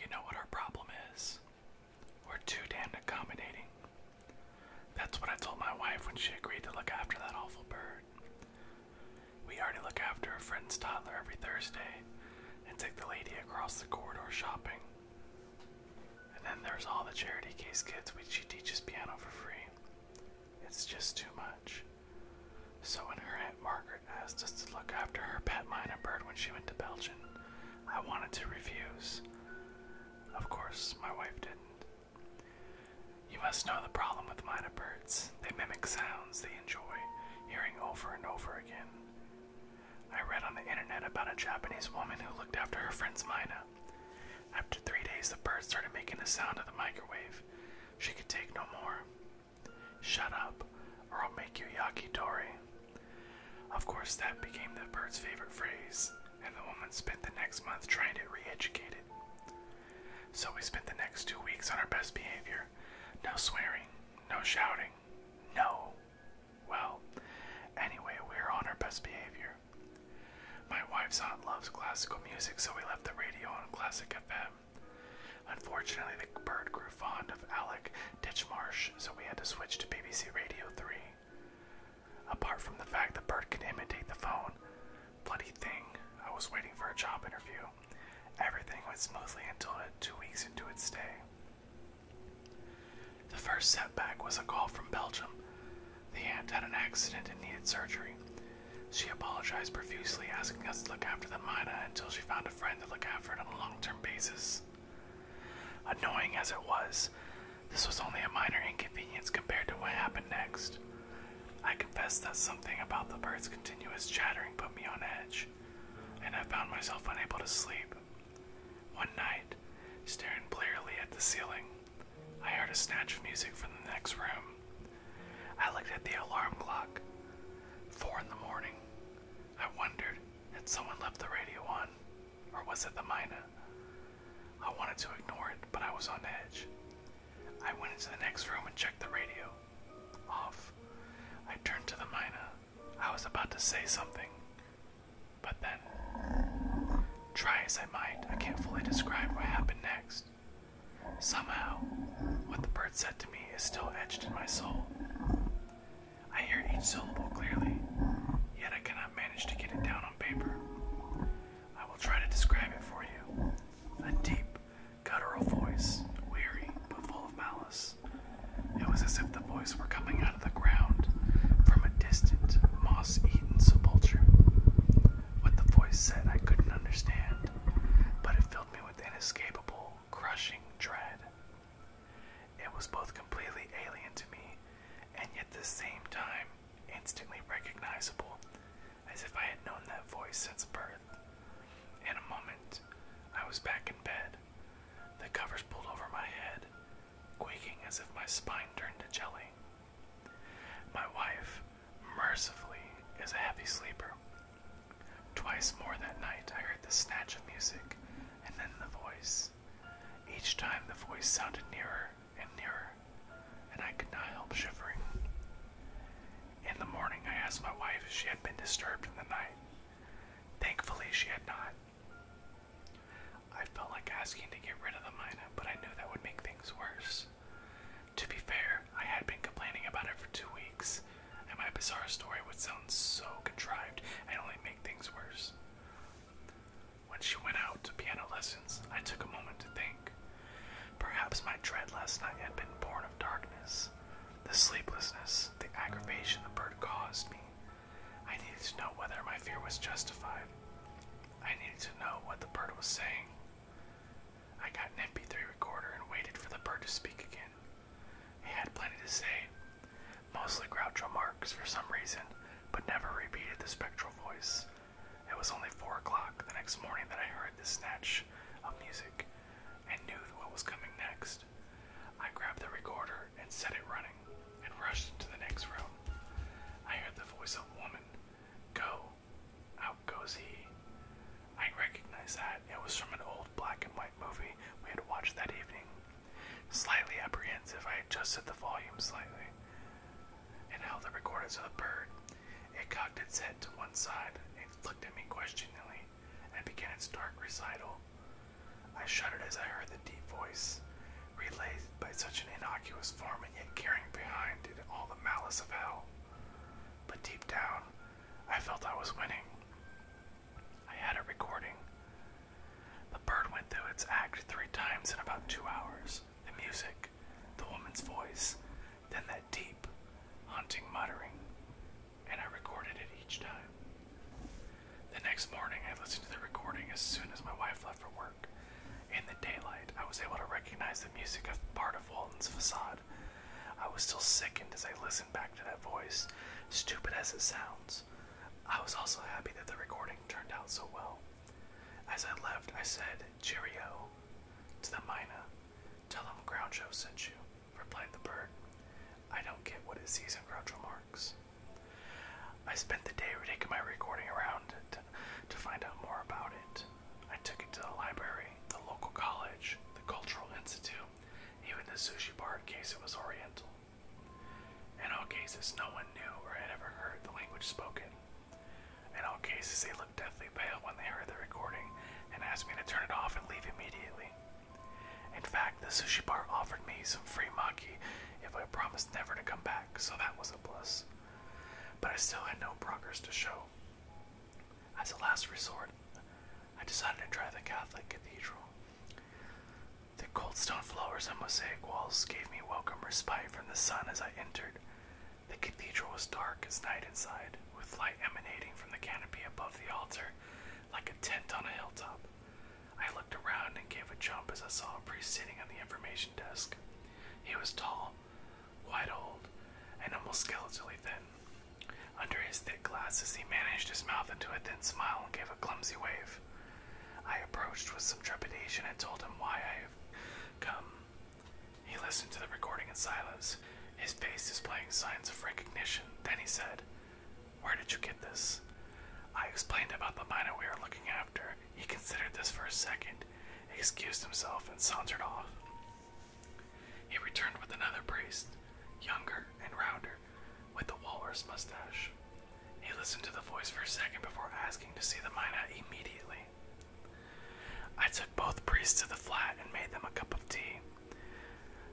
You know what our problem is? We're too damn accommodating. That's what I told my wife when she agreed to look after that awful bird. We already look after a friend's toddler every Thursday and take the lady across the corridor shopping. And then there's all the charity case kids which she teaches piano for free. It's just too much. So when her Aunt Margaret asked us to look after her pet minor bird when she went to Belgium, I wanted to refuse. Of course, my wife didn't. You must know the problem with minor birds. They mimic sounds they enjoy hearing over and over again. I read on the internet about a Japanese woman who looked after her friend's mina. After 3 days, the bird started making the sound of the microwave. She could take no more. Shut up, or I'll make you yakitori. Of course, that became the bird's favorite phrase, and the woman spent the next month trying to re-educate it. So we spent the next 2 weeks on our best behavior. No swearing, no shouting, no. Well, anyway, we were on our best behavior. My wife's aunt loves classical music, so we left the radio on Classic FM. Unfortunately, the bird grew fond of Alec Titchmarsh, so we had to switch to BBC Radio 3. Apart from the fact the bird could imitate the phone, bloody thing, I was waiting for a job interview. Everything went smoothly until 2 weeks into its stay. The first setback was a call from Belgium. The aunt had an accident and needed surgery. She apologized profusely, asking us to look after the mina until she found a friend to look after it on a long-term basis. Annoying as it was, this was only a minor inconvenience compared to what happened next. I confess that something about the bird's continuous chattering put me on edge, and I found myself unable to sleep. One night, staring blearily at the ceiling, I heard a snatch of music from the next room. I looked at the alarm clock. 4 in the morning. I wondered, had someone left the radio on? Or was it the mina? I wanted to ignore it, but I was on edge. I went into the next room and checked the radio. Off. I turned to the mina. I was about to say something. But then, try as I might, I can't fully describe what happened next. Somehow, what the bird said to me is still etched in my soul. I hear each syllable clearly, yet I cannot manage to get it down on paper. I will try to describe it for you. A deep, guttural voice, weary but full of malice. It was as if the voice were coming out of the ground from a distant, moss-eaten sepulchre. What the voice said I couldn't understand, but it filled me with inescapable, crushing dread. It was both completely alien to me, and yet at the same time instantly recognizable, as if I had known that voice since birth. In a moment, I was back in bed, the covers pulled over my head, quaking as if my spine turned to jelly. My wife, mercifully, is a heavy sleeper. Twice more that night I heard the snatch of music, and then the voice. Each time the voice sounded nearer and nearer, and I could not help shivering. In the morning I asked my wife if she had been disturbed in the night. Thankfully she had not. I felt like asking to get rid of the mina, but I knew that would make things worse. To be fair, I had been complaining about it for 2 weeks, and my bizarre story would sound so contrived and only make things worse. When she went out to piano lessons, I took a moment to think. Perhaps my dread last night had been born of darkness. The sleeplessness, the aggravation the bird caused me. I needed to know whether my fear was justified. I needed to know what the bird was saying. I got an MP3 recorder and waited for the bird to speak again. He had plenty to say, mostly Groucho Marx for some reason, but never repeated the spectral voice. It was only 4 o'clock the next morning that I heard the snatch of music and knew what was coming next. I grabbed the recorder and set it running and rushed into the next room. I heard the voice of a woman. Go. Out goes he. I recognized that it was from an old black and white movie we had watched that evening. Slightly apprehensive, I adjusted the volume slightly and held the recorder to the bird. It cocked its head to one side and looked at me questioningly and began its dark recital. I shuddered as I heard the deep voice, relayed by such an innocuous form and yet carrying behind it all the malice of hell. But deep down, I felt I was winning. I had a recording. The bird went through its act 3 times in about 2 hours. The music, the woman's voice, then that deep, haunting muttering, and I recorded it each time. The next morning, I listened to the recording as soon as my wife left for work. In the daylight, I was able to recognize the music as part of Walton's facade. I was still sickened as I listened back to that voice, stupid as it sounds. I was also happy that the recording turned out so well. As I left, I said, "Cheerio," to the Mina. "Tell him Groucho sent you," replied the bird. "I don't get what it sees in Groucho Marx." I spent the day taking my recording around to find out more about it. I took it to the library, the local college, the Cultural Institute, even the sushi bar in case it was Oriental. In all cases, no one knew or had ever heard the language spoken. In all cases, they looked deathly pale when they heard the recording and asked me to turn it off and leave immediately. In fact, the sushi bar offered me some free maki if I promised never to come back, so that was a plus. But I still had no progress to show. As a last resort, I decided to try the Catholic cathedral. The cold stone floors and mosaic walls gave me welcome respite from the sun as I entered. The cathedral was dark as night inside, with light emanating from the canopy above the altar, like a tent on a hilltop. I looked around and gave a jump as I saw a priest sitting on the information desk. He was tall, quite old, and almost skeletally thin. Under his thick glasses, he managed his mouth into a thin smile and gave a clumsy wave. I approached with some trepidation and told him why I have come. He listened to the recording in silence, his face displaying signs of recognition. Then he said, "Where did you get this?" I explained about the mina we were looking after. He considered this for a second, excused himself, and sauntered off. He returned with another priest, younger and rounder, with the walrus mustache. He listened to the voice for a second before asking to see the mina immediately. I took both priests to the flat and made them a cup of tea.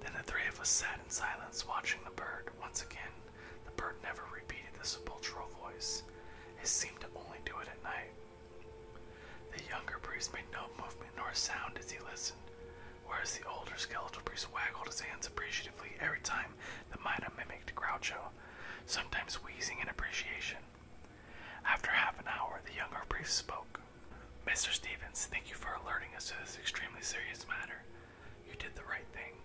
Then the 3 of us sat in silence watching the bird. Once again, the bird never repeated the sepulchral voice. It seemed to only do it at night. The younger priest made no movement nor sound as he listened, whereas the older skeletal priest waggled his hands appreciatively every time the mina mimicked Groucho, sometimes wheezing in appreciation. After half an hour, the younger priest spoke. "Mr. Stevens, thank you for alerting us to this extremely serious matter. You did the right thing.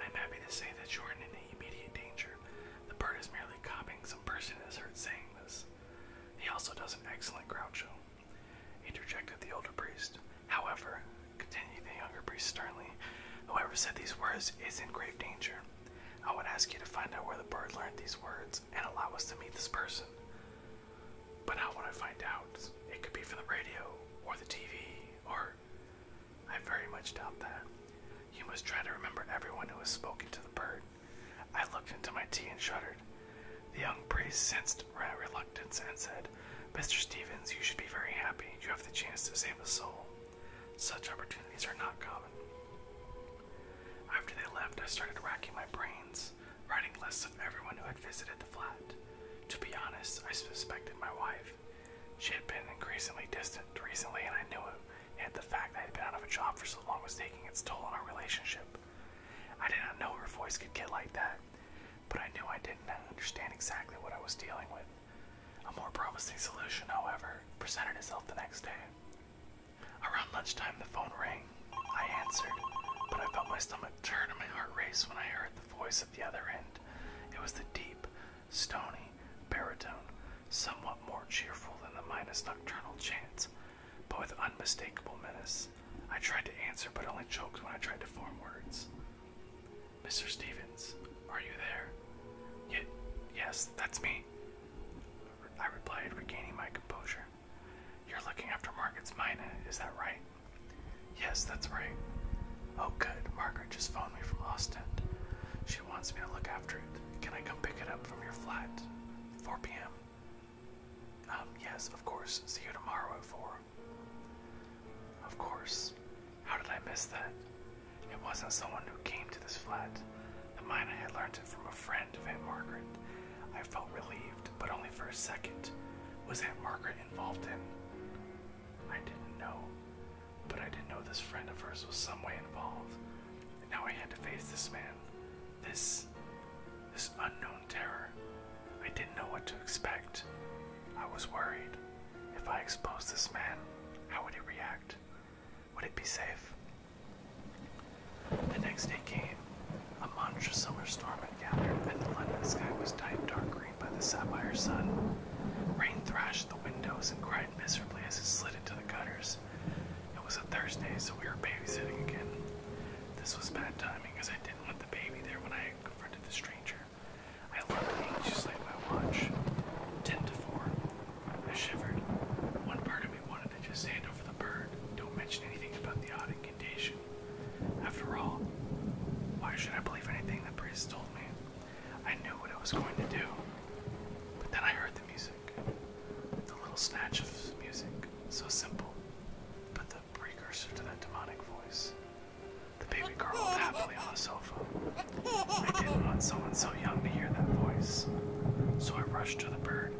I'm happy to say that you're in immediate danger. The bird is merely copying some person is heard saying this. He also does an excellent Groucho," interjected the older priest. "However," continued the younger priest sternly, "whoever said these words is in grave danger. I would ask you to find out where the bird learned these words and allow us to meet this person." "But how would I find out? It could be from the radio, or the TV, or—" "I very much doubt that. You must try to remember everyone who has spoken to the bird." I looked into my tea and shuddered. The young priest sensed reluctance and said, "Mr. Stevens, you should be very happy. You have the chance to save a soul. Such opportunities are not common." After they left, I started racking my brains, writing lists of everyone who had visited the flat. To be honest, I suspected my wife. She had been increasingly distant recently, and I knew it. Yet the fact that I had been out of a job for so long was taking its toll on our relationship. I did not know her voice could get like that, but I knew I didn't understand exactly what I was dealing with. A more promising solution, however, presented itself the next day. Around lunchtime, the phone rang. I answered, but I felt my stomach turn and my heart race when I heard the voice at the other end. It was the deep, stony baritone, somewhat more cheerful than the minus nocturnal chants, but with unmistakable menace. I tried to answer, but only choked when I tried to form words. "Mr. Stevens, are you there?" Yes, that's me," I replied, regaining my composure. "You're looking after Margaret's mina, is that right?" "Yes, that's right." "Oh, good. Margaret just phoned me from Ostend. She wants me to look after it. Can I come pick it up from your flat? 4 p.m. Yes, of course. See you tomorrow at 4. Of course. How did I missed that. It wasn't someone who came to this flat. The mine had learned it from a friend of Aunt Margaret. I felt relieved, but only for a second. Was Aunt Margaret involved in? I didn't know. But I didn't know this friend of hers was some way involved. And now I had to face this man. This unknown terror. I didn't know what to expect. I was worried. If I exposed this man, how would he react? Would it be safe? The next day came. A monstrous summer storm had gathered, and the London sky was dyed dark green by the sapphire sun. Rain thrashed the windows and cried miserably as it slid into the gutters. It was a Thursday, so we were babysitting again. This was bad timing, as I didn't want the baby there when I confronted the stranger. I looked anxiously at my watch. 10 to 4. I shivered. One part of me wanted to just hand over the bird. Don't mention anything about the odd incantation. After all, why should I believe anything the priest told me? I knew what it was going to do. But then I heard the music. The little snatch of music. So simple. But the precursor to that demonic voice. The baby girl rolled happily on the sofa. I didn't want someone so young to hear that voice. So I rushed to the bird.